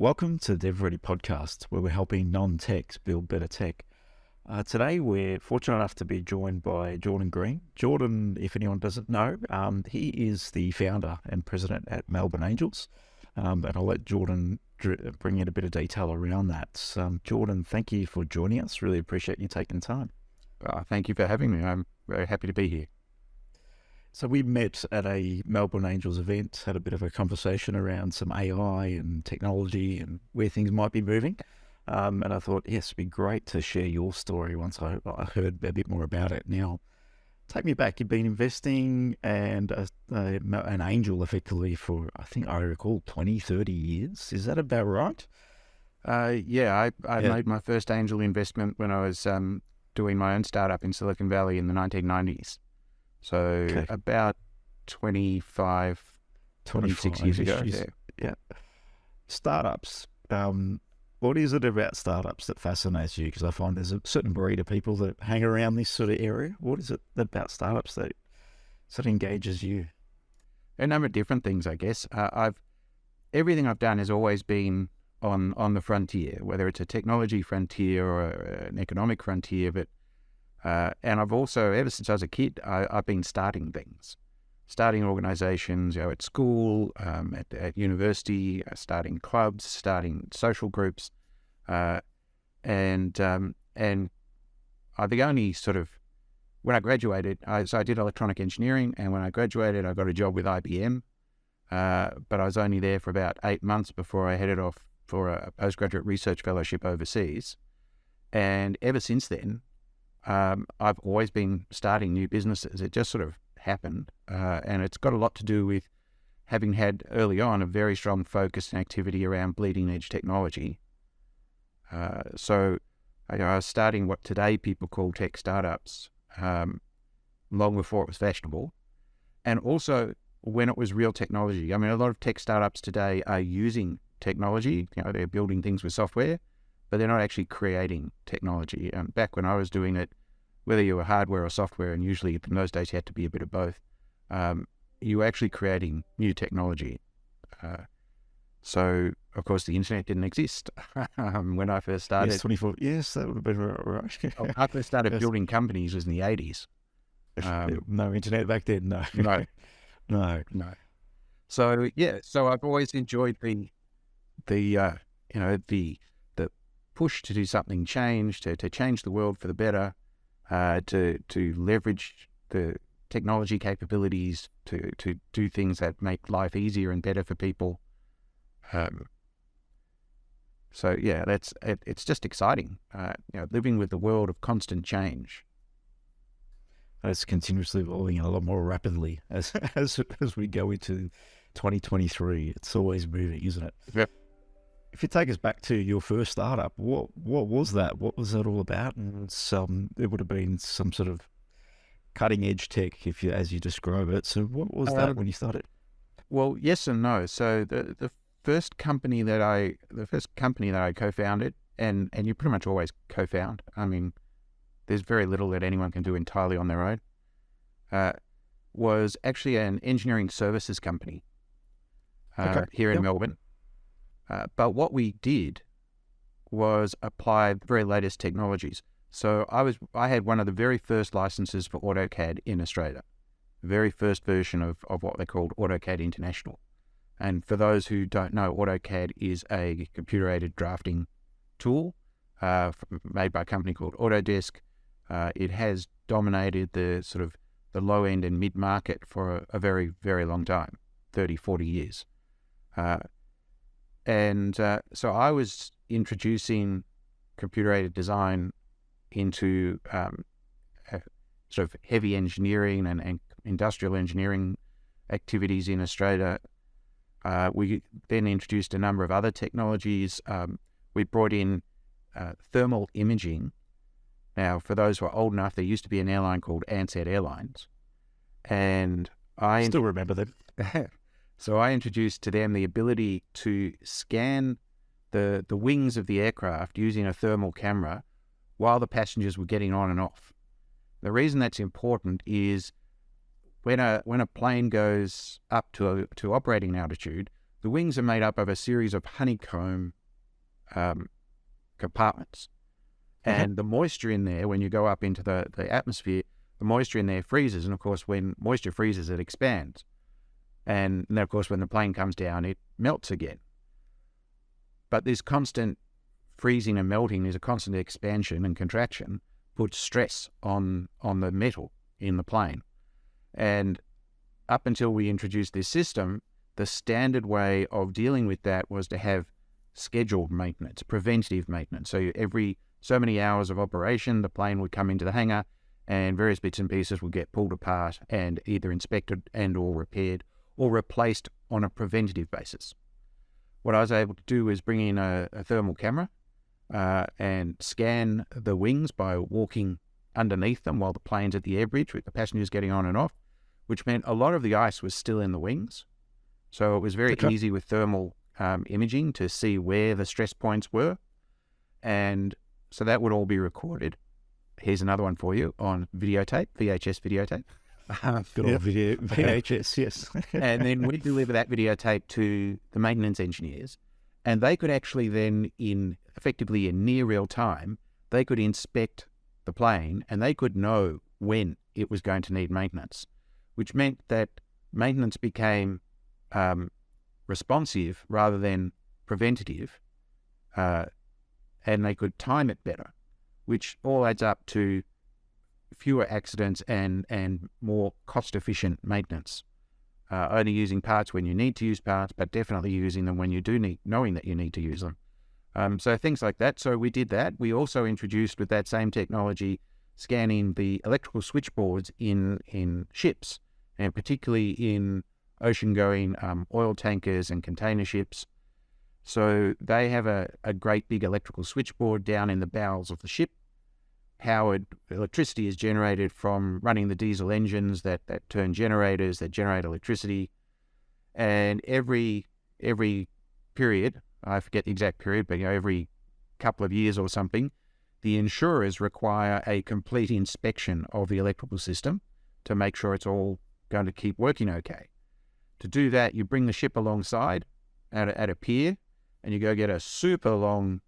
Welcome to the DevReady Podcast, where we're helping non-techs build better tech. Today, we're fortunate enough to be joined by Jordan Green. Jordan, if anyone doesn't know, he is the founder and president at Melbourne Angels, and I'll let Jordan bring in a bit of detail around that. Jordan, thank you for joining us. Really appreciate you taking time. Thank you for having me. I'm very happy to be here. So we met at a Melbourne Angels event, had a bit of a conversation around some AI and technology and where things might be moving. And I thought, yes, it'd be great to share your story once I heard a bit more about it. Now, take me back. You've been investing and an angel effectively for, I recall, 20, 30 years. Is that about right? I made my first angel investment when I was doing my own startup in Silicon Valley in the 1990s. So about 26 years ago. Yeah. Startups. What is it about startups that fascinates you? Because I find there's a certain breed of people that hang around this sort of area. What is it about startups that sort of engages you? A number of different things, I guess. Everything I've done has always been on the frontier, whether it's a technology frontier or an economic frontier. But and I've also, ever since I was a kid, I've been starting things, starting organizations, at school, at university, starting clubs, starting social groups. And I the only sort of, when I graduated, I did electronic engineering, and when I graduated, I got a job with IBM. But I was only there for about 8 months before I headed off for a postgraduate research fellowship overseas. And ever since then, I've always been starting new businesses. It just sort of happened. And it's got a lot to do with having had early on a very strong focus and activity around bleeding edge technology. So I was starting what today people call tech startups, long before it was fashionable. And also when it was real technology. I mean, a lot of tech startups today are using technology. They're building things with software, but they're not actually creating technology. Back when I was doing it, whether you were hardware or software, and usually in those days you had to be a bit of both, you were actually creating new technology. So, of course, the internet didn't exist when I first started. Yes, 24. Yes, that would have been right. I first started building companies was in the 80s. No internet back then, no. No. So, so I've always enjoyed the push to do something, to change the world for the better, to leverage the technology capabilities to do things that make life easier and better for people. It's just exciting. Living with the world of constant change. It's continuously evolving and a lot more rapidly as we go into 2023. It's always moving, isn't it? Yep. If you take us back to your first startup, what was that? What was that all about? And it would have been some sort of cutting edge tech, as you describe it. So what was that when you started? Well, yes and no. So the first company that I co-founded, and you pretty much always co-found. I mean, there's very little that anyone can do entirely on their own. Was actually an engineering services company here in Melbourne. But what we did was apply the very latest technologies. So I had one of the very first licenses for AutoCAD in Australia, the very first version of what they called AutoCAD International. And for those who don't know, AutoCAD is a computer-aided drafting tool made by a company called Autodesk. It has dominated the sort of the low end and mid market for a very, very long time, 30, 40 years. So I was introducing computer-aided design into sort of heavy engineering and industrial engineering activities in Australia. We then introduced a number of other technologies. We brought in thermal imaging. Now, for those who are old enough, there used to be an airline called Ansett Airlines. And I still remember them. So I introduced to them the ability to scan the wings of the aircraft using a thermal camera while the passengers were getting on and off. The reason that's important is when a plane goes up to operating altitude, the wings are made up of a series of honeycomb compartments. And the moisture in there, when you go up into the atmosphere, the moisture in there freezes. And of course, when moisture freezes, it expands. And then, of course, when the plane comes down, it melts again. But this constant freezing and melting, there's a constant expansion and contraction, puts stress on the metal in the plane. And up until we introduced this system, the standard way of dealing with that was to have scheduled maintenance, preventative maintenance. So every so many hours of operation, the plane would come into the hangar and various bits and pieces would get pulled apart and either inspected and or repaired or replaced on a preventative basis. What I was able to do is bring in a thermal camera and scan the wings by walking underneath them while the plane's at the air bridge with the passengers getting on and off, which meant a lot of the ice was still in the wings. So it was very easy with thermal imaging to see where the stress points were. And so that would all be recorded. Here's another one for you on videotape, VHS videotape. Good old video, VHS, yes. And then we deliver that videotape to the maintenance engineers, and they could actually then, effectively in near real time, they could inspect the plane and they could know when it was going to need maintenance, which meant that maintenance became responsive rather than preventative, and they could time it better, which all adds up to fewer accidents and more cost-efficient maintenance. Only using parts when you need to use parts, but definitely using them when you do need, knowing that you need to use them. So things like that. So we did that. We also introduced with that same technology scanning the electrical switchboards in ships, and particularly in ocean-going oil tankers and container ships. So they have a great big electrical switchboard down in the bowels of the ship. Powered electricity is generated from running the diesel engines that turn generators that generate electricity. And every period, I forget the exact period, but every couple of years or something, the insurers require a complete inspection of the electrical system to make sure it's all going to keep working okay. To do that, you bring the ship alongside at a pier, and you go get a super long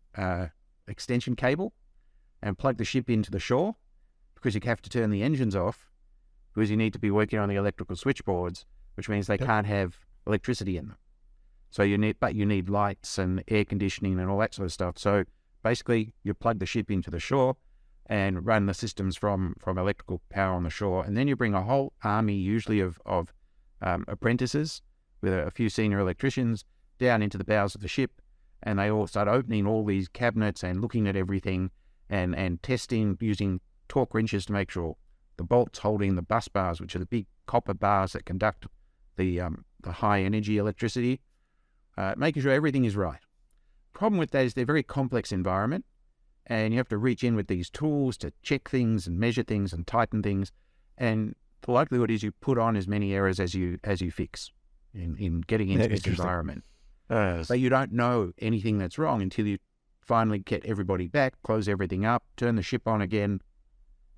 extension cable and plug the ship into the shore, because you have to turn the engines off because you need to be working on the electrical switchboards, which means they can't have electricity in them. So you need lights and air conditioning and all that sort of stuff. So basically you plug the ship into the shore and run the systems from electrical power on the shore. And then you bring a whole army, usually of apprentices with a few senior electricians, down into the bowels of the ship, and they all start opening all these cabinets and looking at everything and testing using torque wrenches to make sure the bolts holding the bus bars, which are the big copper bars that conduct the high energy electricity, making sure everything is right. Problem with that is they're a very complex environment, and you have to reach in with these tools to check things and measure things and tighten things. And the likelihood is you put on as many errors as you fix in getting into this environment. But you don't know anything that's wrong until you finally get everybody back, close everything up, turn the ship on again,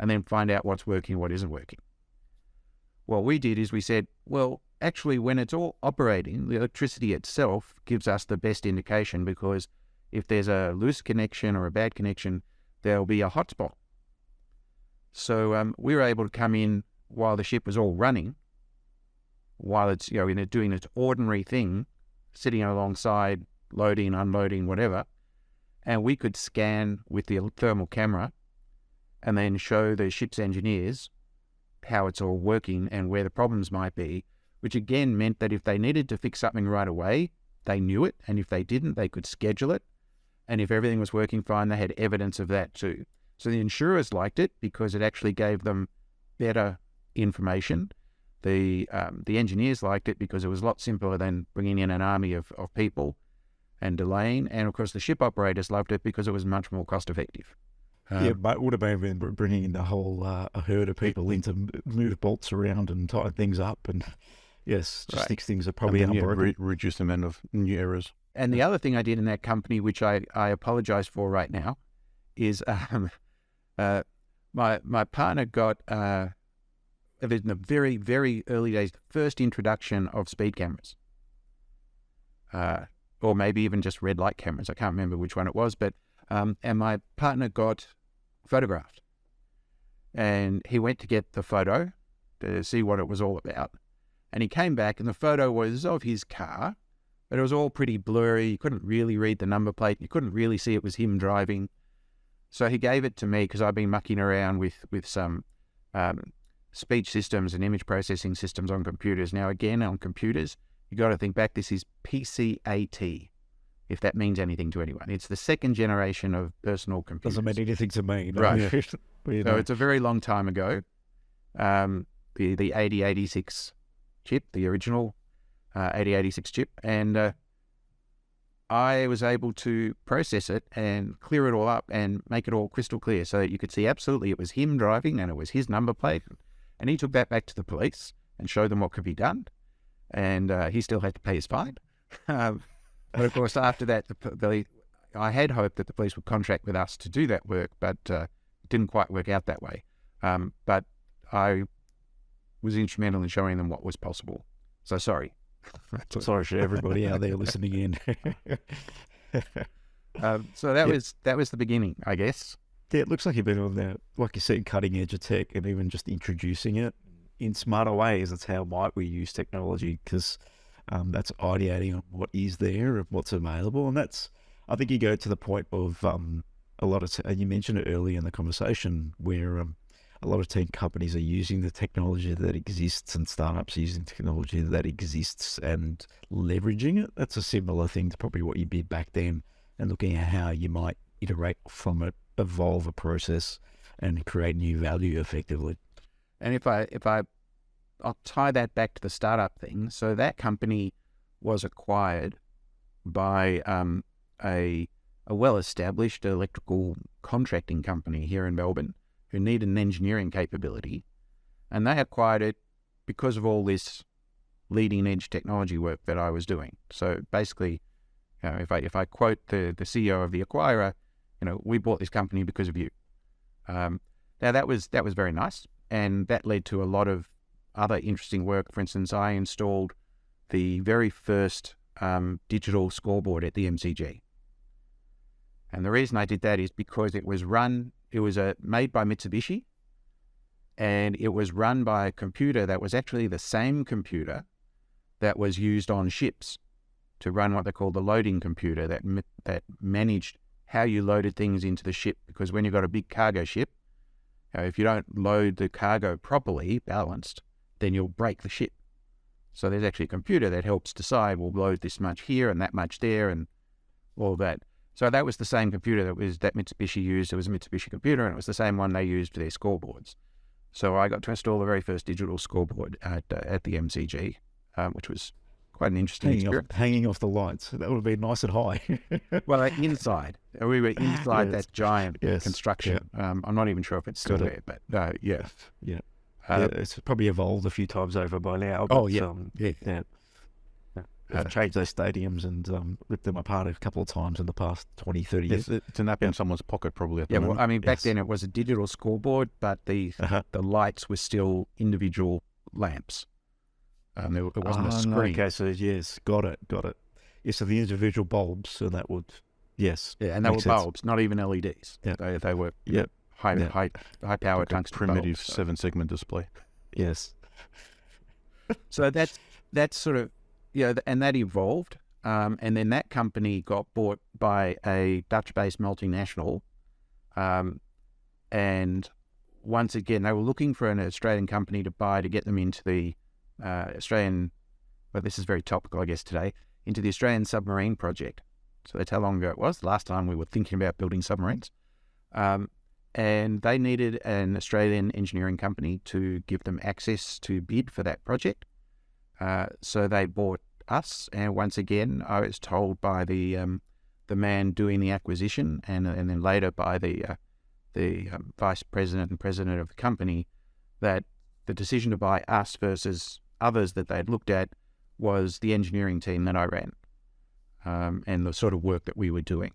and then find out what's working and what isn't working. What we did is we said, well, actually, when it's all operating, the electricity itself gives us the best indication, because if there's a loose connection or a bad connection, there'll be a hotspot. So we were able to come in while the ship was all running, while it's doing its ordinary thing, sitting alongside, loading, unloading, whatever, and we could scan with the thermal camera and then show the ship's engineers how it's all working and where the problems might be, which again meant that if they needed to fix something right away, they knew it, and if they didn't, they could schedule it, and if everything was working fine, they had evidence of that too. So the insurers liked it because it actually gave them better information. The engineers liked it because it was a lot simpler than bringing in an army of people and delaying, and of course the ship operators loved it because it was much more cost effective. But it would have been bringing in the whole a herd of people in to move bolts around and tighten things up, and yes, just these things are probably unbroken. Reduce the amount of new errors. And the other thing I did in that company, which I apologize for right now, is my partner got in the very, very early days, the first introduction of speed cameras. or maybe even just red light cameras. I can't remember which one it was, but and my partner got photographed, and he went to get the photo to see what it was all about, and he came back, and the photo was of his car, but it was all pretty blurry. You couldn't really read the number plate. You couldn't really see it was him driving. So he gave it to me because I've been mucking around with some speech systems and image processing systems on computers. Now, again, on computers, you got to think back. This is PCAT, if that means anything to anyone. It's the second generation of personal computers. Doesn't mean anything to me. No. Right. So it's a very long time ago. The 8086 chip, the original 8086 chip, and I was able to process it and clear it all up and make it all crystal clear so that you could see absolutely it was him driving and it was his number plate. And he took that back to the police and showed them what could be done. And he still had to pay his fine. But of course, after that, I had hoped that the police would contract with us to do that work, but it didn't quite work out that way. But I was instrumental in showing them what was possible. So sorry. Sorry for everybody out there listening in. So that was the beginning, I guess. Yeah, it looks like you've been on that, like you said, cutting edge of tech, and even just introducing it in smarter ways. That's how might we use technology, because that's ideating on what is there and what's available. And that's, I think you go to the point of a lot of, you mentioned it earlier in the conversation, where a lot of tech companies are using the technology that exists, and startups using technology that exists and leveraging it. That's a similar thing to probably what you did back then, and looking at how you might iterate from it, evolve a process, and create new value effectively. And I'll tie that back to the startup thing. So that company was acquired by a well-established electrical contracting company here in Melbourne, who needed an engineering capability, and they acquired it because of all this leading edge technology work that I was doing. So basically, if I quote the CEO of the acquirer, we bought this company because of you. Now that was very nice, and that led to a lot of other interesting work. For instance, I installed the very first digital scoreboard at the MCG, and the reason I did that is because it was made by Mitsubishi, and it was run by a computer that was actually the same computer that was used on ships to run what they call the loading computer, that managed how you loaded things into the ship. Because when you've got a big cargo ship, if you don't load the cargo properly, balanced, then you'll break the ship. So there's actually a computer that helps decide, we'll load this much here and that much there and all that. So that was the same computer that Mitsubishi used. It was a Mitsubishi computer, and it was the same one they used for their scoreboards. So I got to install the very first digital scoreboard at the MCG, which was quite an interesting experience. Hanging off the lights. That would have been nice and high. Well, inside. We were inside that giant construction. Yeah. I'm not even sure if it's still there, but yeah. Yeah. It's probably evolved a few times over by now. But, I've changed those stadiums and ripped them apart a couple of times in the past 20, 30 years. It's an app in someone's pocket probably at the moment. Well, I mean, back then it was a digital scoreboard, but the lights were still individual lamps. It wasn't a screen. Okay, so yes, got it. Yeah, so the individual bulbs, so that would, yes. Yeah, and they were bulbs, not even LEDs. Yeah. They were high-powered tungsten primitive bulbs, 7-segment display. Yes. So that's sort of, and that evolved. And then that company got bought by a Dutch-based multinational. And once again, they were looking for an Australian company to buy to get them into the Australian, well, this is very topical, I guess, today, into the Australian submarine project. So that's how long ago it was, the last time we were thinking about building submarines. And they needed an Australian engineering company to give them access to bid for that project. So they bought us, and once again, I was told by the man doing the acquisition, and then later by the vice president and president of the company, that the decision to buy us versus others that they'd looked at was the engineering team that I ran, and the sort of work that we were doing.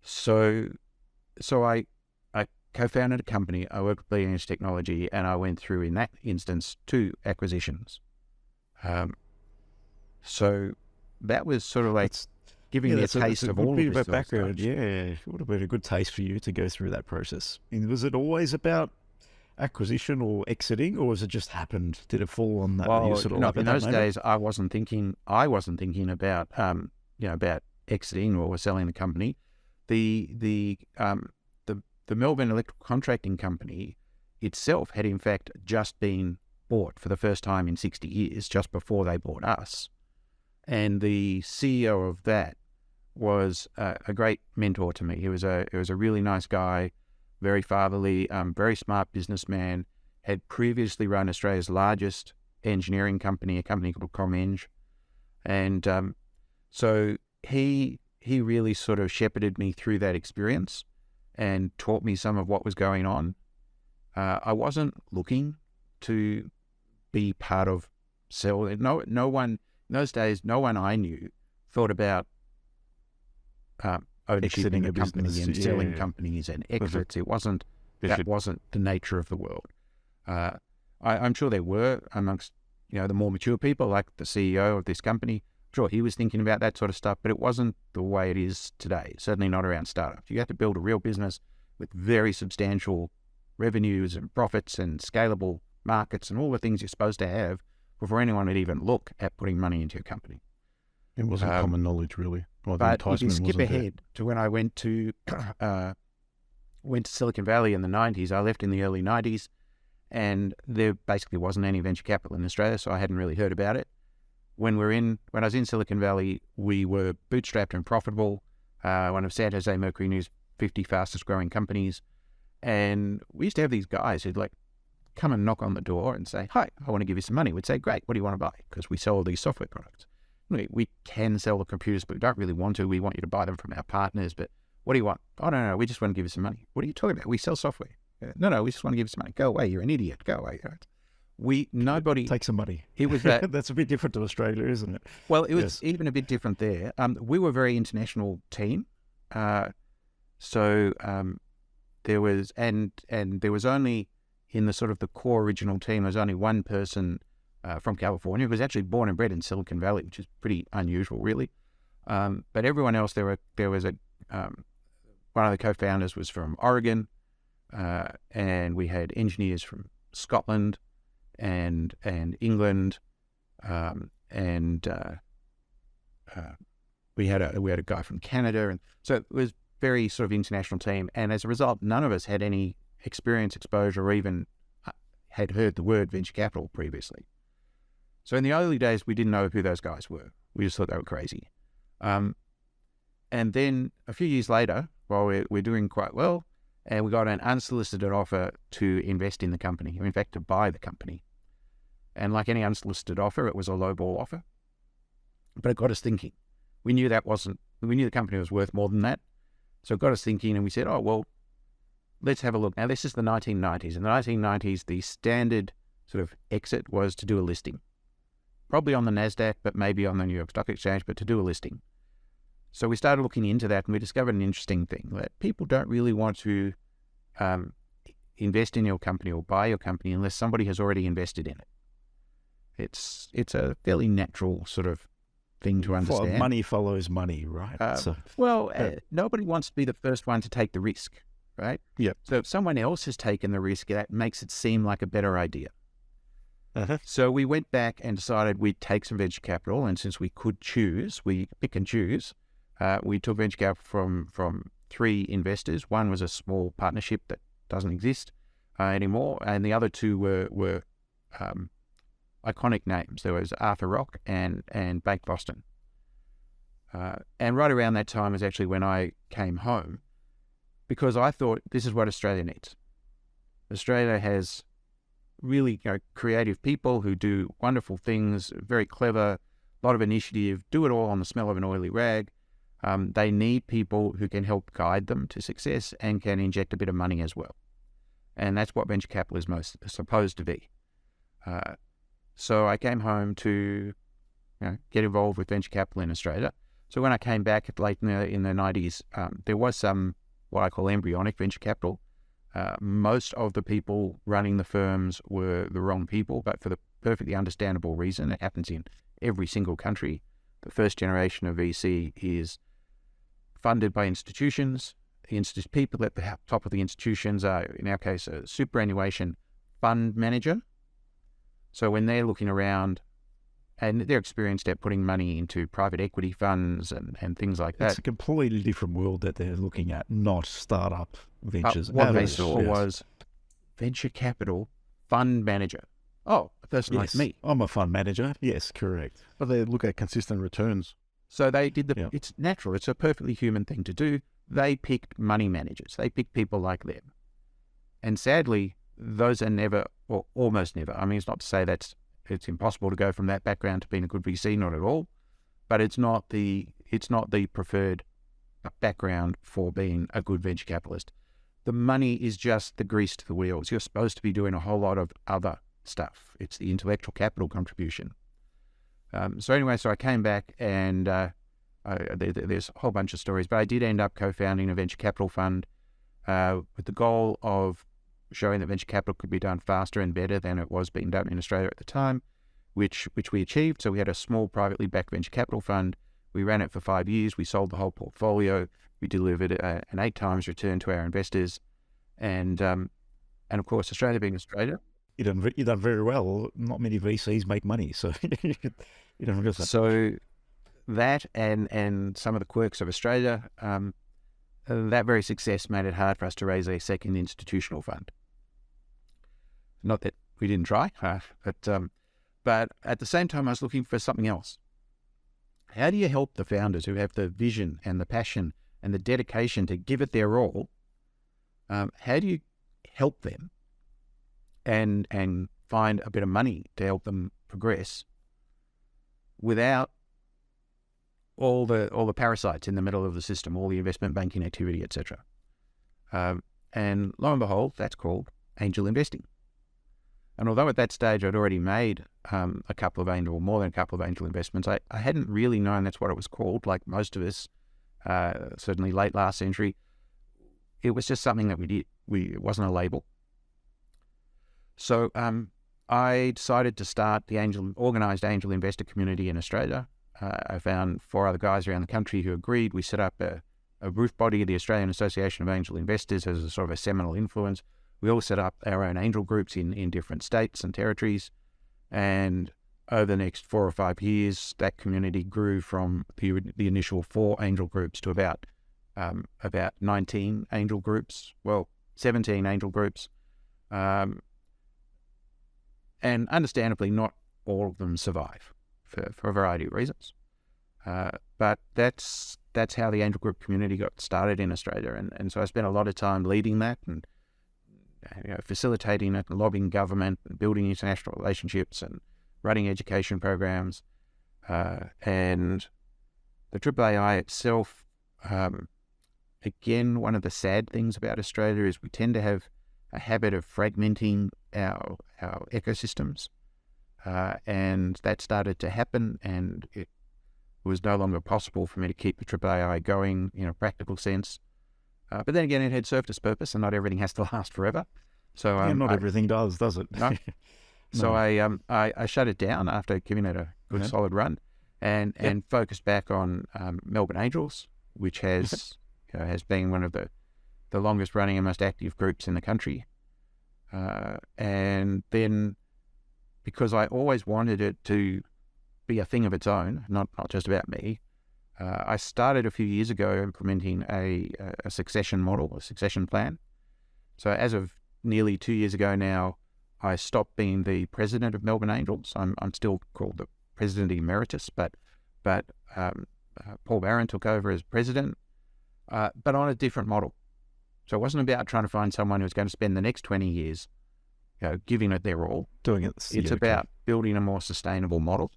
So I co-founded a company. I worked with Bleeding Edge Technology, and I went through, in that instance, 2 acquisitions. So that was sort of like giving me a taste of all of bit this of sort of background. stuff. Yeah, it would have been a good taste for you to go through that process. And was it always about acquisition or exiting, or was it just happened? Did it fall on that? Well, You sort of like in at that those moment? days, I wasn't thinking about, about exiting or selling the company. The Melbourne Electrical Contracting Company itself had in fact just been bought for the first time in 60 years, just before they bought us. And the CEO of that was a great mentor to me. He was a really nice guy, very fatherly, very smart businessman, had previously run Australia's largest engineering company, a company called ComEng. And so he really sort of shepherded me through that experience and taught me some of what was going on. I wasn't looking to be part of Cell. No one in those days, no one I knew thought about ownership Exiting in a a company business, and selling yeah. companies and exits. That wasn't the nature of the world. I'm sure there were amongst the more mature people, like the CEO of this company. Sure, he was thinking about that sort of stuff, but it wasn't the way it is today. Certainly not around startups. You have to build a real business with very substantial revenues and profits and scalable markets and all the things you're supposed to have before anyone would even look at putting money into your company. It wasn't common knowledge, really. Well, the But if you enticement skip wasn't ahead to when I went to Silicon Valley in the 90s, I left in the early 90s, and there basically wasn't any venture capital in Australia, so I hadn't really heard about it. When I was in Silicon Valley, we were bootstrapped and profitable, one of San Jose Mercury News' 50 fastest growing companies. And we used to have these guys who'd like come and knock on the door and say, "Hi, I want to give you some money." We'd say, "Great, what do you want to buy?" Because we sell all these software products. We can sell the computers, but we don't really want to. We want you to buy them from our partners, but what do you want? "Oh, no, we just want to give you some money." "What are you talking about? We sell software." No, we just want to give you some money." "Go away, you're an idiot, go away." Nobody... Take some money. It was that... That's a bit different to Australia, isn't it? Well, it was even a bit different there. We were a very international team. So there was, and there was only, in the sort of the core original team, there was only one person from California who was actually born and bred in Silicon Valley, which is pretty unusual, really. But everyone else, there was one of the co-founders was from Oregon, and we had engineers from Scotland and England, and we had a guy from Canada, and so it was very sort of international team. And as a result, none of us had any experience, exposure, or even had heard the word venture capital previously. So in the early days, we didn't know who those guys were. We just thought they were crazy. And then a few years later, while we're doing quite well, and we got an unsolicited offer to invest in the company, or in fact to buy the company. And like any unsolicited offer, it was a lowball offer. But it got us thinking. We knew the company was worth more than that. So it got us thinking, and we said, "Oh, well, let's have a look." Now, this is the 1990s. In the 1990s, the standard sort of exit was to do a listing. Probably on the NASDAQ, but maybe on the New York Stock Exchange, but to do a listing. So we started looking into that, and we discovered an interesting thing, that people don't really want to invest in your company or buy your company unless somebody has already invested in it. It's a fairly natural sort of thing to understand. Money follows money, right? Nobody wants to be the first one to take the risk, right? Yeah. So if someone else has taken the risk, that makes it seem like a better idea. Uh-huh. So we went back and decided we'd take some venture capital, and since we could choose, we pick and choose. We took venture capital from three investors. One was a small partnership that doesn't exist anymore, and the other two were iconic names. There was Arthur Rock and Bank Boston. And right around that time was actually when I came home, because I thought this is what Australia needs. Australia has really creative people who do wonderful things, very clever, a lot of initiative, do it all on the smell of an oily rag. They need people who can help guide them to success and can inject a bit of money as well. And that's what venture capital is most supposed to be. So I came home to get involved with venture capital in Australia. So when I came back late in the 90s, there was some what I call embryonic venture capital. Most of the people running the firms were the wrong people, but for the perfectly understandable reason. It happens in every single country, the first generation of VC is funded by institutions. People at the top of the institutions are, in our case, a superannuation fund manager. So when they're looking around, and they're experienced at putting money into private equity funds and things like that. It's a completely different world that they're looking at, not startup ventures. What they saw was venture capital fund manager. Oh, a person like me. I'm a fund manager. Yes, correct. But they look at consistent returns. So they did it's natural. It's a perfectly human thing to do. They picked money managers. They picked people like them. And sadly, those are never, or almost never. I mean, it's not to say it's impossible to go from that background to being a good VC, not at all. But it's not the preferred background for being a good venture capitalist. The money is just the grease to the wheels. You're supposed to be doing a whole lot of other stuff. It's the intellectual capital contribution. So I came back and there's a whole bunch of stories, but I did end up co-founding a venture capital fund with the goal of showing that venture capital could be done faster and better than it was being done in Australia at the time, which we achieved. So we had a small privately backed venture capital fund. We ran it for 5 years. We sold the whole portfolio. We delivered an 8 times return to our investors. And of course, Australia being Australia. You done very well. Not many VCs make money, so you don't regret that. So that and some of the quirks of Australia, that very success made it hard for us to raise a second institutional fund. Not that we didn't try, but at the same time, I was looking for something else. How do you help the founders who have the vision and the passion and the dedication to give it their all? How do you help them and find a bit of money to help them progress without all the parasites in the middle of the system, all the investment banking activity, etc. And lo and behold, that's called angel investing. And although at that stage I'd already made more than a couple of angel investments, I hadn't really known that's what it was called. Like most of us, certainly late last century, it was just something that we did. It wasn't a label. So I decided to start the organised angel investor community in Australia. I found 4 other guys around the country who agreed. We set up a roof body of the Australian Association of Angel Investors as a sort of a seminal influence. We all set up our own angel groups in different states and territories. And over the next 4 or 5 years, that community grew from the initial 4 angel groups to about 19 angel groups. Well, 17 angel groups. And understandably, not all of them survive for a variety of reasons. But that's how the angel group community got started in Australia. And so I spent a lot of time leading that and facilitating it, and lobbying government, and building international relationships, and running education programs. And the AAAI itself, again, one of the sad things about Australia is we tend to have a habit of fragmenting our ecosystems. And that started to happen, and it was no longer possible for me to keep the AAAI going in a practical sense. But then again, it had served its purpose, and not everything has to last forever. So not everything does it? No. So I shut it down after giving it a good solid run, and focused back on Melbourne Angels, which has been one of the longest running and most active groups in the country. And then, because I always wanted it to be a thing of its own, not just about me, I started a few years ago implementing a succession model, a succession plan. So as of nearly 2 years ago now, I stopped being the president of Melbourne Angels. I'm still called the president emeritus, but Paul Barron took over as president, but on a different model. So it wasn't about trying to find someone who's going to spend the next 20 years, giving it their all. Doing it. It's about building a more sustainable model.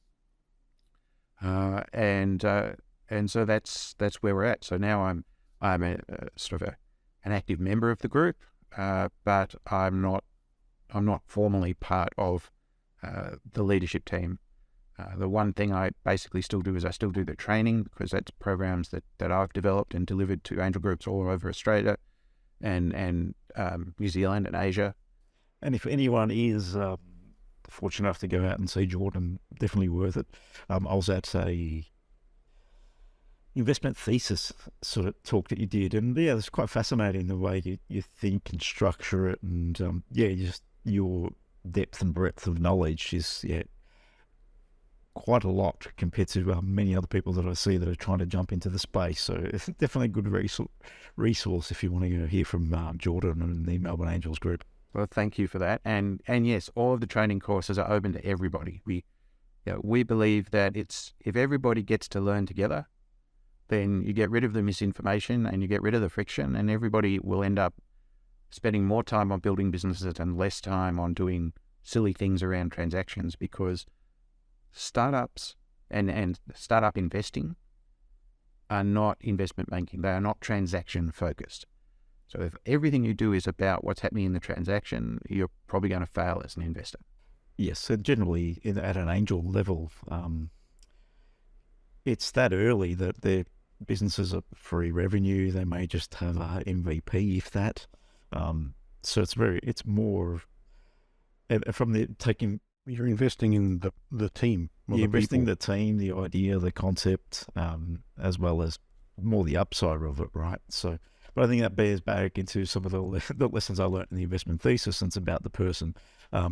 And so that's where we're at. So now I'm a sort of an active member of the group, but I'm not formally part of the leadership team. The one thing I basically still do is I still do the training, because that's programs that I've developed and delivered to angel groups all over Australia and New Zealand and Asia. And if anyone is fortunate enough to go out and see Jordan. Definitely worth it. I was at a investment thesis sort of talk that you did, and yeah, it's quite fascinating the way you think and structure it, and just your depth and breadth of knowledge is quite a lot compared to many other people that I see that are trying to jump into the space. So it's definitely a good resource if you want to hear from Jordan and the Melbourne Angels group. Well, thank you for that. And yes, all of the training courses are open to everybody. We believe that if everybody gets to learn together, then you get rid of the misinformation and you get rid of the friction, and everybody will end up spending more time on building businesses and less time on doing silly things around transactions, because startups and startup investing are not investment banking. They are not transaction focused. So if everything you do is about what's happening in the transaction, you're probably going to fail as an investor. Yes, and generally at an angel level, it's that early that their businesses are free revenue. They may just have a MVP, if that. So it's more from the taking. You're investing in the team. You're investing the team, the idea, the concept, as well as more the upside of it, right? So, but I think that bears back into some of the lessons I learned in the investment thesis, and it's about the person.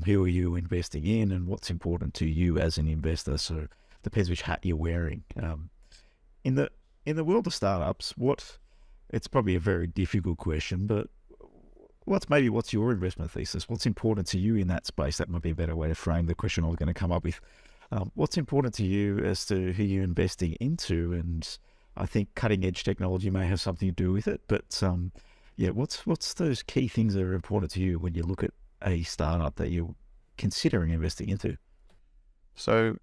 Who are you investing in, and what's important to you as an investor? So, it depends which hat you're wearing. In the world of startups, it's probably a very difficult question, but what's your investment thesis? What's important to you in that space? That might be a better way to frame the question I was going to come up with. What's important to you as to who you're investing into? And I think cutting edge technology may have something to do with it, but what's those key things that are important to you when you look at a startup that you're considering investing into? So,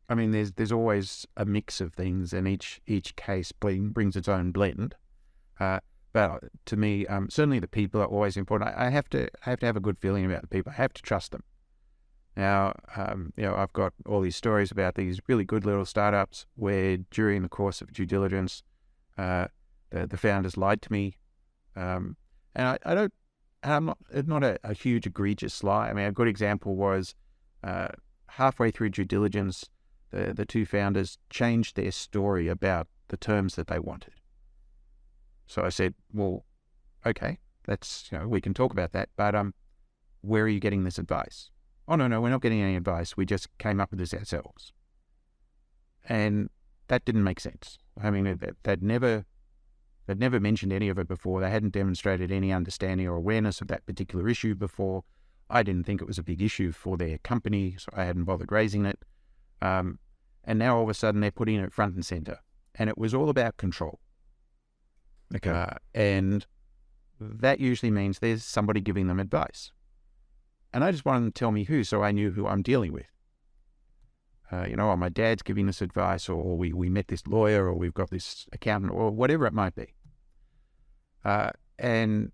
I mean, there's always a mix of things, and each case brings its own blend. But to me, certainly the people are always important. I have to have a good feeling about the people. I have to trust them. Now, I've got all these stories about these really good little startups where during the course of due diligence, the founders lied to me, and I'm not a huge egregious lie. I mean, a good example was halfway through due diligence, the two founders changed their story about the terms that they wanted. So I said, well, okay, we can talk about that, but where are you getting this advice? Oh, no, we're not getting any advice. We just came up with this ourselves. And that didn't make sense. I mean, they'd never mentioned any of it before. They hadn't demonstrated any understanding or awareness of that particular issue before. I didn't think it was a big issue for their company, so I hadn't bothered raising it. And now all of a sudden they're putting it front and center. And it was all about control. Okay. And that usually means there's somebody giving them advice. And I just wanted them to tell me who, so I knew who I'm dealing with. My dad's giving us advice, or we met this lawyer, or we've got this accountant, or whatever it might be. And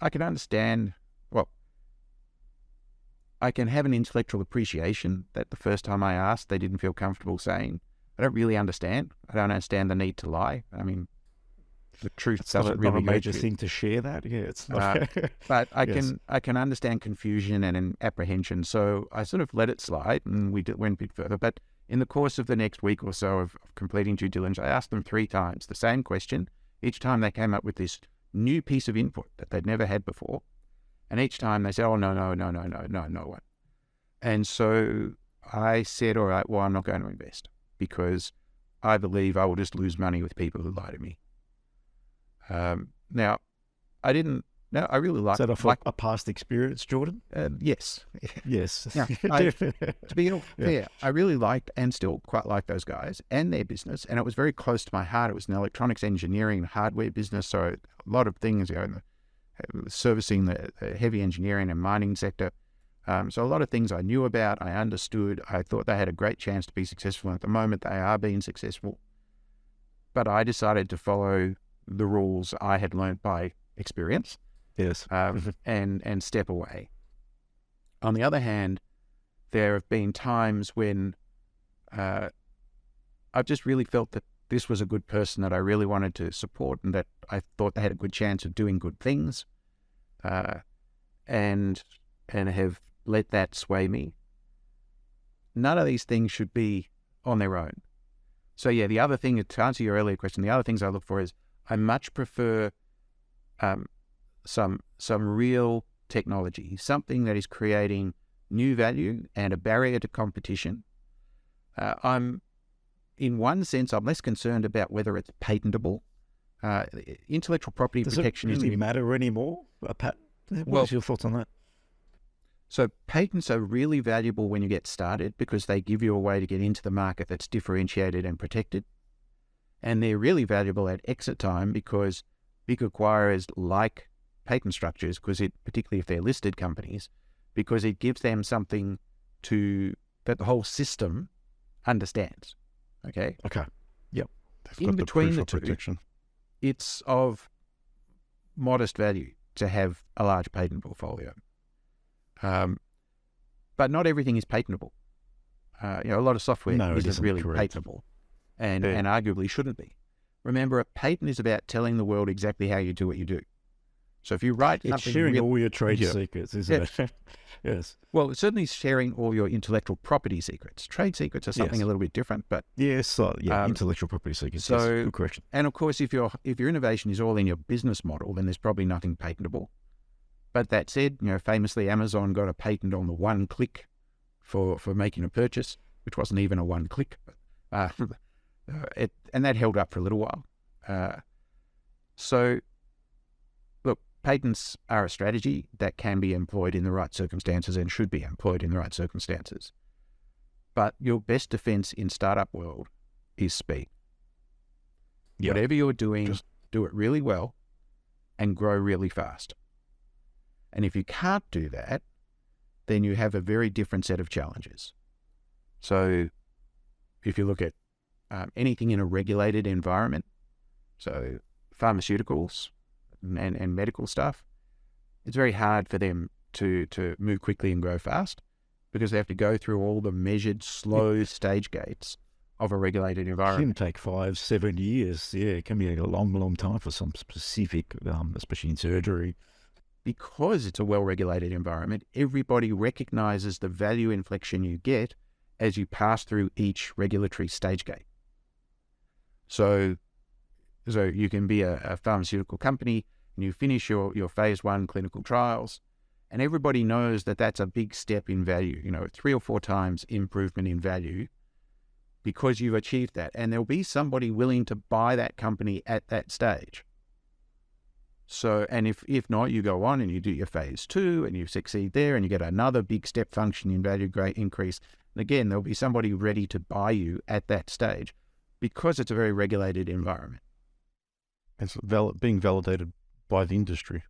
I can understand, I can have an intellectual appreciation that the first time I asked, they didn't feel comfortable saying, I don't really understand. I don't understand the need to lie. I mean, the truth doesn't really not a major hurt you. thing to share that. Yeah, it's not. But I Yes. can understand confusion and apprehension. So I sort of let it slide, and went a bit further. But in the course of the next week or so of completing due diligence, I asked them 3 times the same question. Each time they came up with this new piece of input that they'd never had before, and each time they said, "Oh no one." And so I said, "All right, well, I'm not going to invest because I believe I will just lose money with people who lie to me." Now, I didn't. No, I really Is that a past experience, Jordan? Yes. Yes. Now, to be fair, I really liked and still quite like those guys and their business, and it was very close to my heart. It was an electronics engineering and hardware business, so a lot of things, servicing the heavy engineering and mining sector. So a lot of things I knew about, I understood. I thought they had a great chance to be successful. At the moment, they are being successful. But I decided to follow the rules I had learned by experience. Yes. And step away. On the other hand, there have been times when I've just really felt that this was a good person that I really wanted to support, and that I thought they had a good chance of doing good things, and have let that sway me. None of these things should be on their own. So yeah, the other thing, to answer your earlier question, the other things I look for is I much prefer some real technology, something that is creating new value and a barrier to competition. In one sense, I'm less concerned about whether it's patentable. Intellectual property protection does it really is matter anymore? What's your thoughts on that? So patents are really valuable when you get started because they give you a way to get into the market that's differentiated and protected. And they're really valuable at exit time because big acquirers like patent structures, particularly if they're listed companies, because it gives them something that the whole system understands. Okay? Okay. Yep. They've got between proof the of two, protection. It's of modest value to have a large patent portfolio. But not everything is patentable. A lot of software isn't really patentable and arguably shouldn't be. Remember, a patent is about telling the world exactly how you do what you do. So if you write it's something... sharing all your trade secrets, isn't it? Yes. Well, it's certainly sharing all your intellectual property secrets. Trade secrets are something a little bit different, but... Yes, intellectual property secrets. So, yes, good correction. And of course, if your innovation is all in your business model, then there's probably nothing patentable. But that said, famously Amazon got a patent on the one click for making a purchase, which wasn't even a one click. And that held up for a little while. So, look, patents are a strategy that can be employed in the right circumstances and should be employed in the right circumstances. But your best defense in startup world is speed. Yep. Whatever you're doing, just do it really well and grow really fast. And if you can't do that, then you have a very different set of challenges. So if you look at anything in a regulated environment, so pharmaceuticals and medical stuff, it's very hard for them to move quickly and grow fast because they have to go through all the measured, slow stage gates of a regulated environment. It can take 5-7 years. Yeah, it can be a long, long time for some specific, especially in surgery. Because it's a well-regulated environment, everybody recognizes the value inflection you get as you pass through each regulatory stage gate. So you can be a pharmaceutical company and you finish your phase 1 clinical trials, and everybody knows that that's a big step in value, 3 or 4 times improvement in value because you've achieved that. And there'll be somebody willing to buy that company at that stage. So, and if not, you go on and you do your phase 2 and you succeed there and you get another big step function in value great increase. And again, there'll be somebody ready to buy you at that stage because it's a very regulated environment. It's being validated by the industry.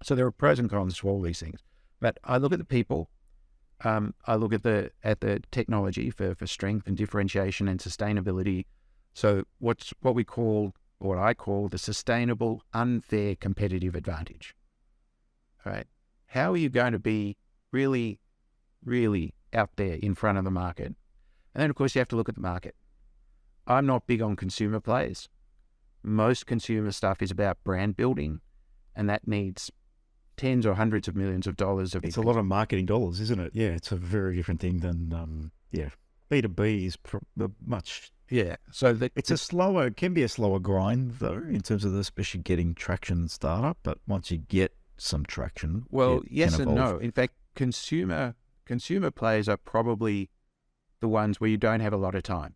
So there are pros and cons to all these things. But I look at the people, I look at the technology for strength and differentiation and sustainability. So what I call the sustainable, unfair competitive advantage. All right. How are you going to be really, really out there in front of the market? And then, of course, you have to look at the market. I'm not big on consumer plays. Most consumer stuff is about brand building, and that needs tens or hundreds of millions of dollars of... It's a lot of marketing dollars, isn't it? Yeah, it's a very different thing than, B2B is much... Yeah, so it can be a slower grind though, in terms of especially getting traction and startup. But once you get some traction, yes and no. In fact, consumer plays are probably the ones where you don't have a lot of time.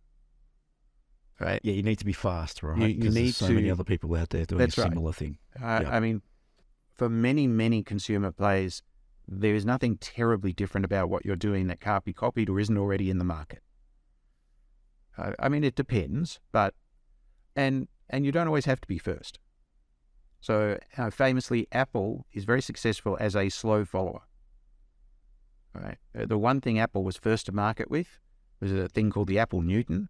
Right? Yeah, you need to be fast, right? Because there's so many other people out there doing a similar thing. I mean, for many consumer plays, there is nothing terribly different about what you're doing that can't be copied or isn't already in the market. I mean, it depends, but and you don't always have to be first. So famously, Apple is very successful as a slow follower. All right. The one thing Apple was first to market with was a thing called the Apple Newton.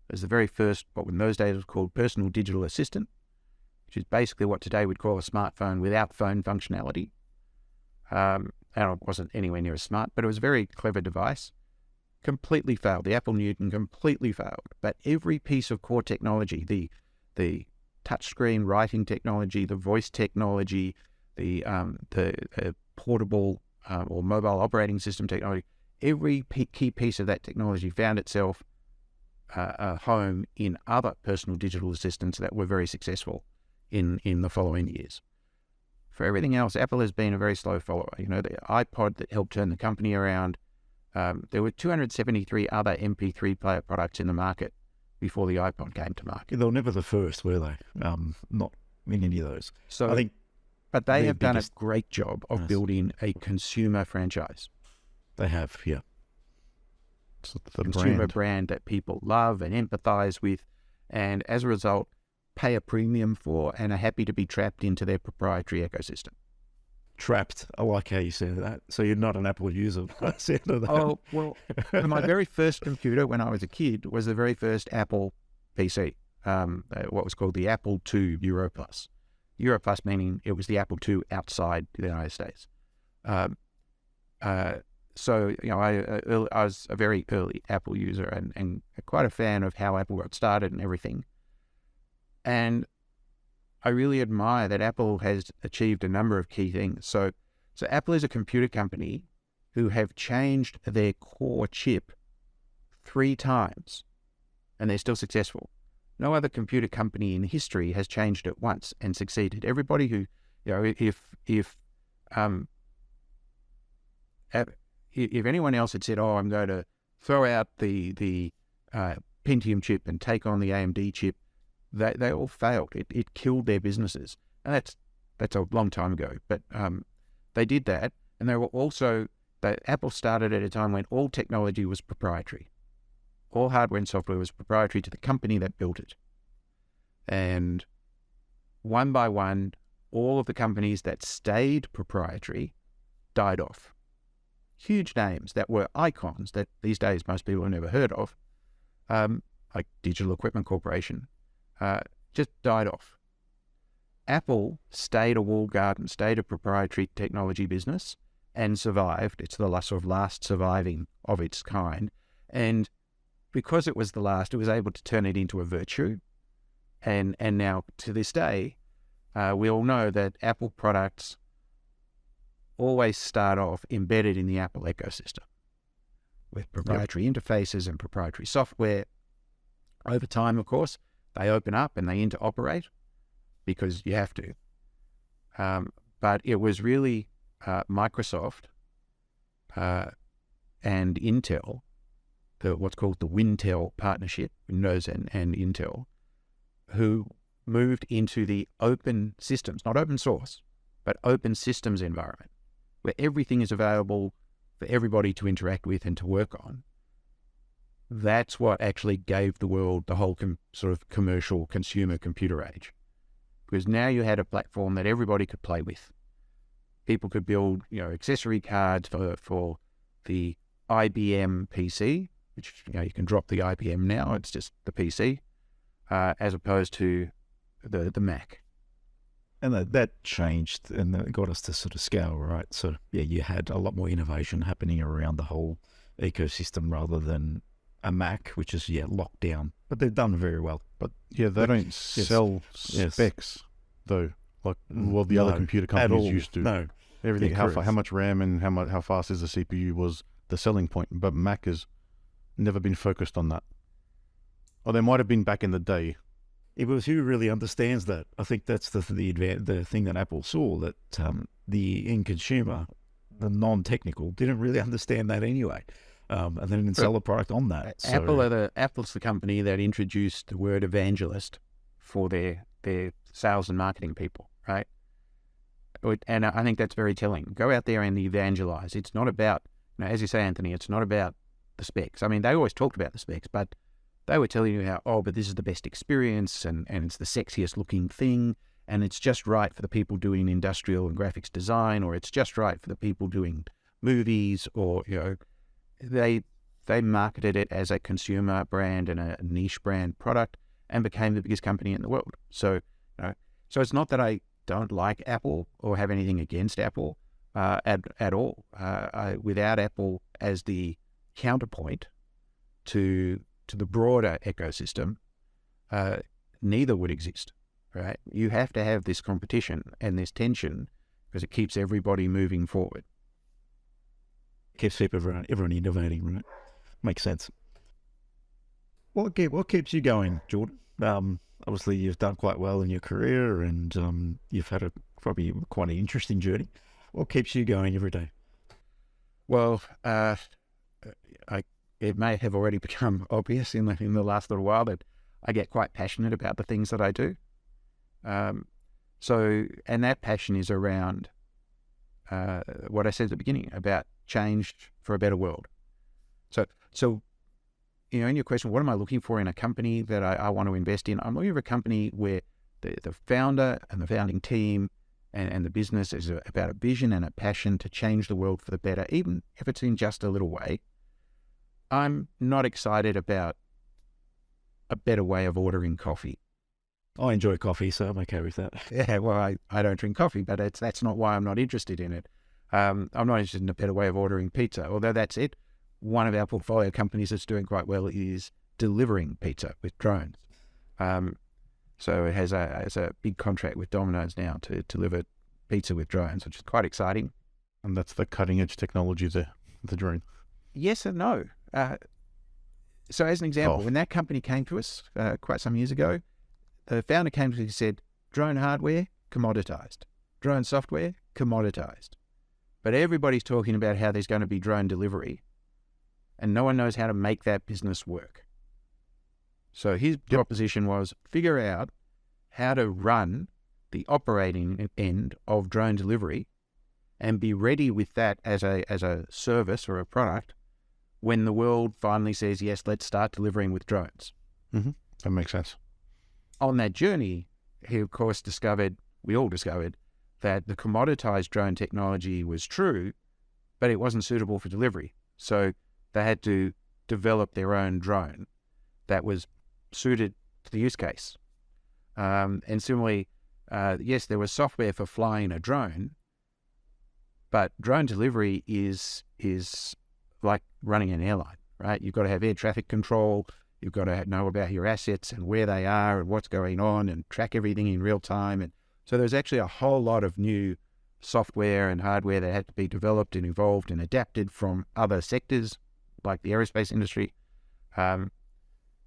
It was the very first, what in those days was called personal digital assistant, which is basically what today we'd call a smartphone without phone functionality. And it wasn't anywhere near as smart, but it was a very clever device. Completely failed. The Apple Newton completely failed. But every piece of core technology, the touchscreen writing technology, the voice technology, the portable or mobile operating system technology, every key piece of that technology found itself a home in other personal digital assistants that were very successful in the following years. For everything else, Apple has been a very slow follower. You know, the iPod that helped turn the company around, there were 273 other MP3 player products in the market before the iPod came to market. They were never the first, were they? Not in any of those. So I think, but they their have done a biggest- great job of building a consumer franchise, they have, yeah. So the consumer brand that people love and empathize with, and as a result, pay a premium for and are happy to be trapped into their proprietary ecosystem. Trapped. I like how you said that. So you're not an Apple user. I said that. Oh, well, my very first computer when I was a kid was the very first Apple PC, what was called the Apple II Euro Plus. Euro Plus meaning it was the Apple II outside the United States. So, you know, I was a very early Apple user and quite a fan of how Apple got started and everything. And I really admire that Apple has achieved a number of key things. So Apple is a computer company who have changed their core chip 3 times, and they're still successful. No other computer company in history has changed it once and succeeded. Everybody who, you know, if anyone else had said, "Oh, I'm going to throw out the Pentium chip and take on the AMD chip," they all failed. It killed their businesses, and that's a long time ago. But they did that, and they were also that Apple started at a time when all technology was proprietary, all hardware and software was proprietary to the company that built it, and one by one, all of the companies that stayed proprietary died off. Huge names that were icons that these days most people have never heard of, like Digital Equipment Corporation, just died off. Apple stayed a walled garden, stayed a proprietary technology business and survived. It's the sort of last surviving of its kind. And because it was the last, it was able to turn it into a virtue. And now to this day, we all know that Apple products always start off embedded in the Apple ecosystem with proprietary interfaces and proprietary software. Over time, of course, they open up and they interoperate because you have to. But it was really Microsoft and Intel, what's called the Wintel partnership, Windows and Intel, who moved into the open systems, not open source, but open systems environment, where everything is available for everybody to interact with and to work on. That's what actually gave the world the whole sort of commercial consumer computer age. Because now you had a platform that everybody could play with. People could build, you know, accessory cards for the IBM PC, which, you know, you can drop the IBM now, it's just the PC, as opposed to the Mac. And that changed and that got us to sort of scale, right? So, yeah, you had a lot more innovation happening around the whole ecosystem rather than a Mac, which is, locked down. But they've done very well. But yeah, they don't sell specs, though, like the other computer companies used to. No. Everything, Yeah, how much RAM and how fast is the CPU was the selling point. But Mac has never been focused on that. Or they might have been back in the day. It was who really understands that. I think that's the thing that Apple saw, that the end consumer, the non-technical, didn't really understand that anyway, and they didn't sell a product on that. Apple's the company that introduced the word evangelist for their sales and marketing people, right? And I think that's very telling. Go out there and evangelize. It's not about, you know, as you say, Anthony, it's not about the specs. I mean, they always talked about the specs, but they were telling you how, but this is the best experience and it's the sexiest looking thing and it's just right for the people doing industrial and graphics design, or it's just right for the people doing movies, or, you know, they marketed it as a consumer brand and a niche brand product and became the biggest company in the world. So, you know, so it's not that I don't like Apple or have anything against Apple at all. Without Apple as the counterpoint to the broader ecosystem, neither would exist, right? You have to have this competition and this tension because it keeps everybody moving forward. Keeps everyone innovating, right? Makes sense. What keeps you going, Jordan? Obviously, you've done quite well in your career, and you've had probably quite an interesting journey. What keeps you going every day? Well, it may have already become obvious in the last little while that I get quite passionate about the things that I do. And that passion is around what I said at the beginning about change for a better world. So in your question, what am I looking for in a company that I want to invest in? I'm looking for a company where the founder and the founding team and the business is about a vision and a passion to change the world for the better, even if it's in just a little way. I'm not excited about a better way of ordering coffee. I enjoy coffee, so I'm okay with that. Yeah, well, I don't drink coffee, but that's not why I'm not interested in it. I'm not interested in a better way of ordering pizza, although that's it. One of our portfolio companies that's doing quite well is delivering pizza with drones. So it has a big contract with Domino's now to deliver pizza with drones, which is quite exciting. And that's the cutting edge technology there, the drone. Yes and no. So as an example, when that company came to us quite some years ago, the founder came to us and said, drone hardware, commoditized. Drone software, commoditized. But everybody's talking about how there's going to be drone delivery, and no one knows how to make that business work. So his proposition was figure out how to run the operating end of drone delivery and be ready with that as a service or a product when the world finally says, yes, let's start delivering with drones. Mm-hmm. That makes sense. On that journey, he, of course, we all discovered, that the commoditized drone technology was true, but it wasn't suitable for delivery. So they had to develop their own drone that was suited to the use case. And similarly, yes, there was software for flying a drone, but drone delivery is like running an airline, right? You've got to have air traffic control. You've got to know about your assets and where they are and what's going on and track everything in real time. And so there's actually a whole lot of new software and hardware that had to be developed and evolved and adapted from other sectors like the aerospace industry.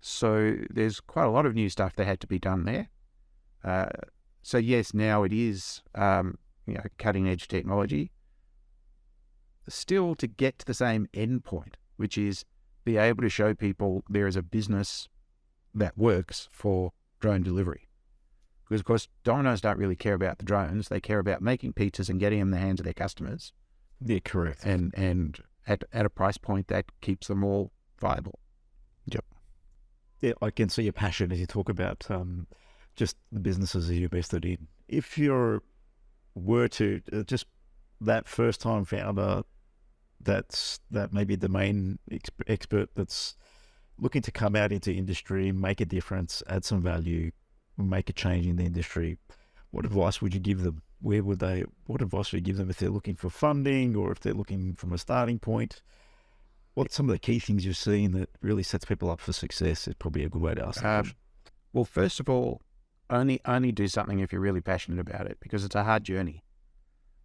So there's quite a lot of new stuff that had to be done there. So yes, now it is cutting edge technology. Still to get to the same end point, which is be able to show people there is a business that works for drone delivery. Because, of course, Domino's don't really care about the drones. They care about making pizzas and getting them in the hands of their customers. Yeah, correct. And at a price point that keeps them all viable. Yep. Yeah, I can see your passion as you talk about just the businesses that you invested in. If you were to just that first-time founder, that maybe the main expert that's looking to come out into industry, make a difference, add some value, make a change in the industry, what advice would you give them? What advice would you give them if they're looking for funding or if they're looking from a starting point? What's some of the key things you've seen that really sets people up for success? Is probably a good way to ask that question. Well, first of all, only do something if you're really passionate about it, because it's a hard journey.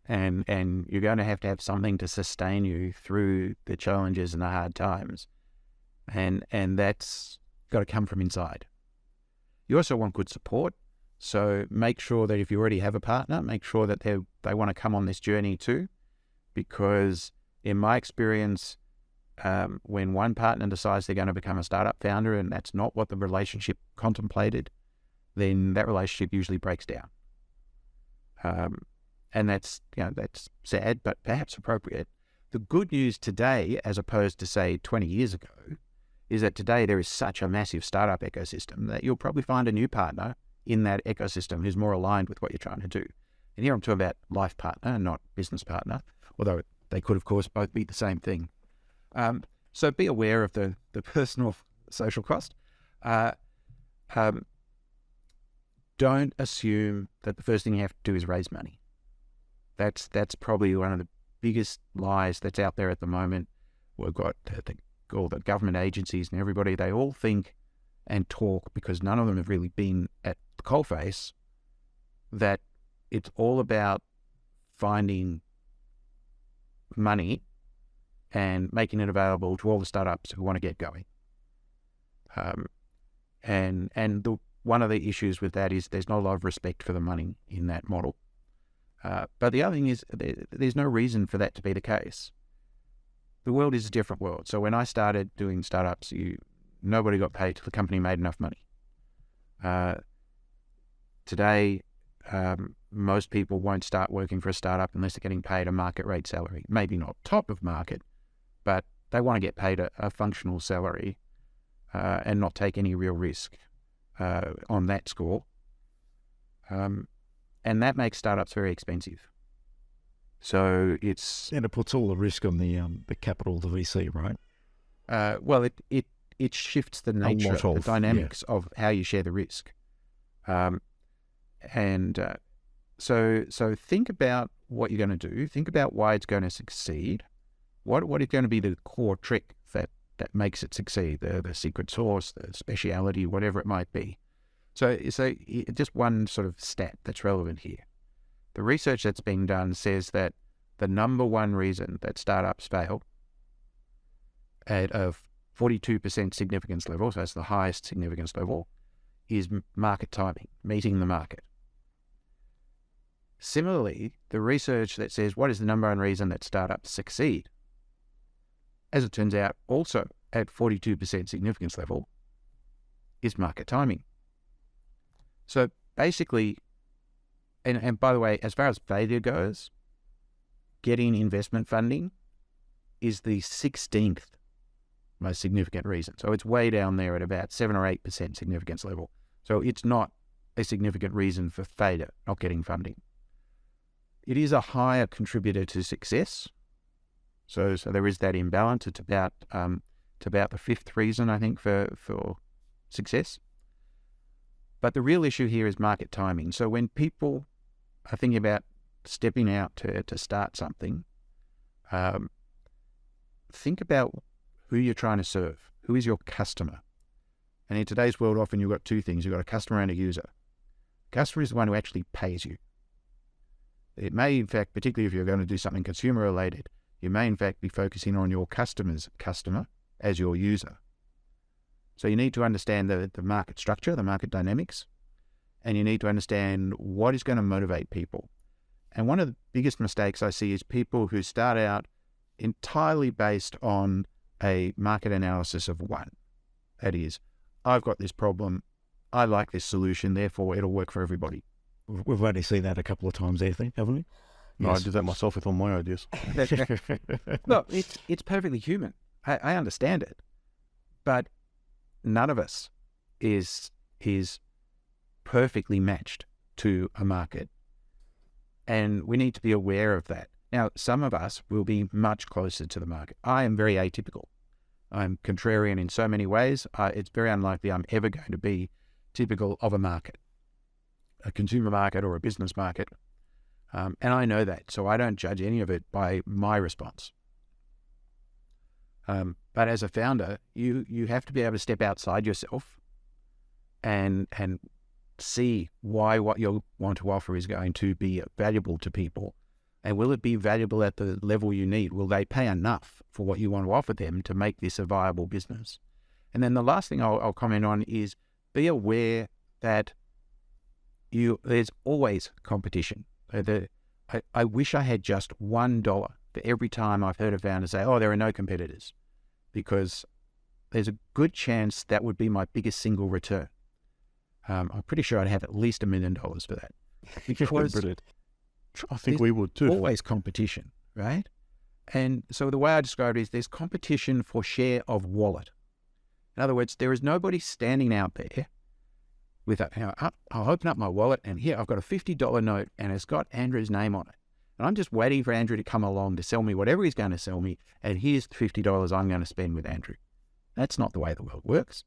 And you're going to have something to sustain you through the challenges and the hard times. And that's got to come from inside. You also want good support. So make sure that if you already have a partner, make sure that they want to come on this journey too. Because in my experience, when one partner decides they're going to become a startup founder and that's not what the relationship contemplated, then that relationship usually breaks down. And that's sad, but perhaps appropriate. The good news today, as opposed to say 20 years ago, is that today there is such a massive startup ecosystem that you'll probably find a new partner in that ecosystem who's more aligned with what you're trying to do. And here I'm talking about life partner, not business partner, although they could, of course, both be the same thing. So be aware of the personal social cost. Don't assume that the first thing you have to do is raise money. That's probably one of the biggest lies that's out there at the moment. We've got all the government agencies and everybody, they all think and talk, because none of them have really been at the coalface, that it's all about finding money and making it available to all the startups who want to get going. One of the issues with that is there's not a lot of respect for the money in that model. But the other thing is there's no reason for that to be the case. The world is a different world. So when I started doing startups, nobody got paid till the company made enough money. Today, most people won't start working for a startup unless they're getting paid a market rate salary. Maybe not top of market, but they want to get paid a functional salary and not take any real risk on that score. And that makes startups very expensive. So and it puts all the risk on the capital, the VC, right? Well, it shifts the nature, the dynamics of how you share the risk. So think about what you're going to do. Think about why it's going to succeed. What is going to be the core trick that makes it succeed? The secret sauce, the speciality, whatever it might be. So just one sort of stat that's relevant here. The research that's being done says that the number one reason that startups fail at a 42% significance level, so that's the highest significance level, is market timing, meeting the market. Similarly, the research that says what is the number one reason that startups succeed, as it turns out, also at 42% significance level, is market timing. So basically, and by the way, as far as failure goes, getting investment funding is the 16th most significant reason. So it's way down there at about 7 or 8% significance level. So it's not a significant reason for failure, not getting funding. It is a higher contributor to success. So there is that imbalance. It's about the fifth reason, I think, for success. But the real issue here is market timing. So when people are thinking about stepping out to start something, think about who you're trying to serve. Who is your customer? And in today's world, often you've got two things. You've got a customer and a user. Customer is the one who actually pays you. It may, in fact, particularly if you're going to do something consumer related, you may, in fact, be focusing on your customer's customer as your user. So you need to understand the market structure, the market dynamics, and you need to understand what is going to motivate people. And one of the biggest mistakes I see is people who start out entirely based on a market analysis of one. That is, I've got this problem, I like this solution, therefore it'll work for everybody. We've only seen that a couple of times, Anthony, haven't we? No, yes. I did that myself with all my ideas. Look, it's perfectly human. I understand it. But none of us is perfectly matched to a market. And we need to be aware of that. Now, some of us will be much closer to the market. I am very atypical. I'm contrarian in so many ways. It's very unlikely I'm ever going to be typical of a market, a consumer market or a business market. And I know that, so I don't judge any of it by my response. But as a founder, you have to be able to step outside yourself and see why what you want to offer is going to be valuable to people. And will it be valuable at the level you need? Will they pay enough for what you want to offer them to make this a viable business? And then the last thing I'll comment on is be aware that there's always competition. I wish I had just $1 for every time I've heard a founder say, oh, there are no competitors, because there's a good chance that would be my biggest single return. I'm pretty sure I'd have at least $1 million for that. Because I think we would too. Always competition, right? And so the way I describe it is there's competition for share of wallet. In other words, there is nobody standing out there with I'll open up my wallet and here I've got a $50 note and it's got Andrew's name on it. And I'm just waiting for Andrew to come along to sell me whatever he's going to sell me, and here's the $50 I'm going to spend with Andrew. That's not the way the world works.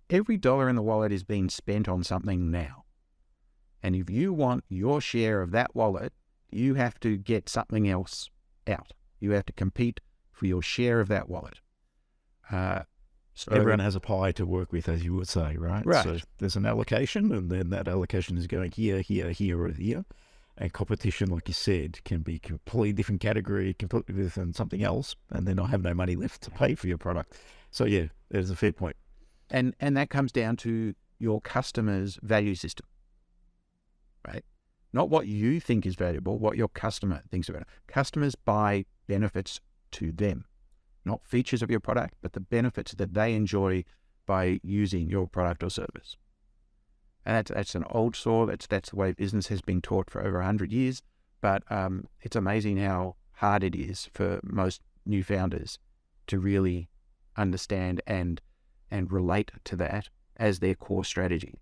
Every dollar in the wallet is being spent on something now. And if you want your share of that wallet, you have to get something else out. You have to compete for your share of that wallet. So everyone has a pie to work with, as you would say, right? Right. So there's an allocation, and then that allocation is going here, here, here, or here. and competition, like you said, can be completely different category, completely different something else, and then I have no money left to pay for your product. So yeah, there's a fair point. And that comes down to your customer's value system, right? Not what you think is valuable, what your customer thinks about it. Customers buy benefits to them, not features of your product, but the benefits that they enjoy by using your product or service. And that's an old saw. That's the way business has been taught for over 100 years. But it's amazing how hard it is for most new founders to really understand and relate to that as their core strategy.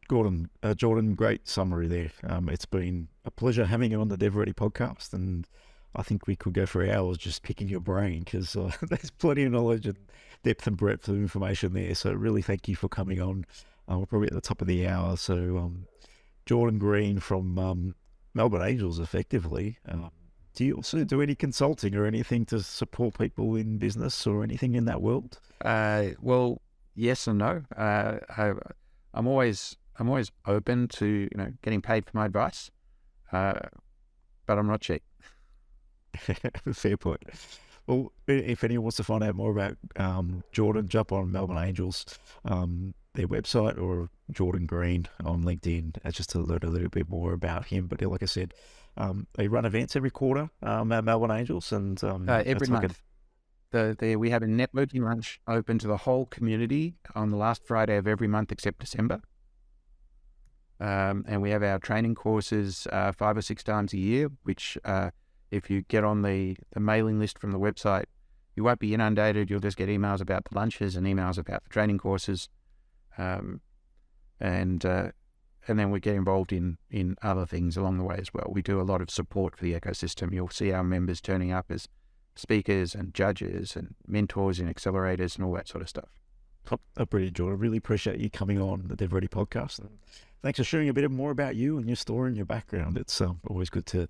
Jordan, great summary there. It's been a pleasure having you on the DevReady podcast, and I think we could go for hours just picking your brain, because there's plenty of knowledge and depth and breadth of information there. So really thank you for coming on. We're probably at the top of the hour. So Jordan Green from Melbourne Angels, effectively. Do you also do any consulting or anything to support people in business or anything in that world? Well, yes and no. I'm always open to getting paid for my advice, but I'm not cheap. Fair point. Well, if anyone wants to find out more about Jordan, jump on Melbourne Angels, their website, or Jordan Green on LinkedIn, just to learn a little bit more about him. But like I said, they run events every quarter at Melbourne Angels, and every month. We have a networking lunch open to the whole community on the last Friday of every month except December. And we have our training courses 5 or 6 times a year, which if you get on the mailing list from the website, you won't be inundated. You'll just get emails about the lunches and emails about the training courses. And then we get involved in other things along the way as well. We do a lot of support for the ecosystem. You'll see our members turning up as speakers and judges and mentors and accelerators and all that sort of stuff. Brilliant, Jordan. I really appreciate you coming on the DevReady podcast. And thanks for sharing a bit more about you and your story and your background. It's always good to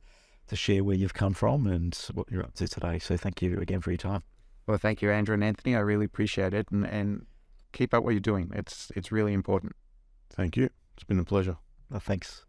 share where you've come from and what you're up to today. So thank you again for your time. Well, thank you, Andrew and Anthony. I really appreciate it, and keep up what you're doing. It's really important. Thank you. It's been a pleasure. Thanks.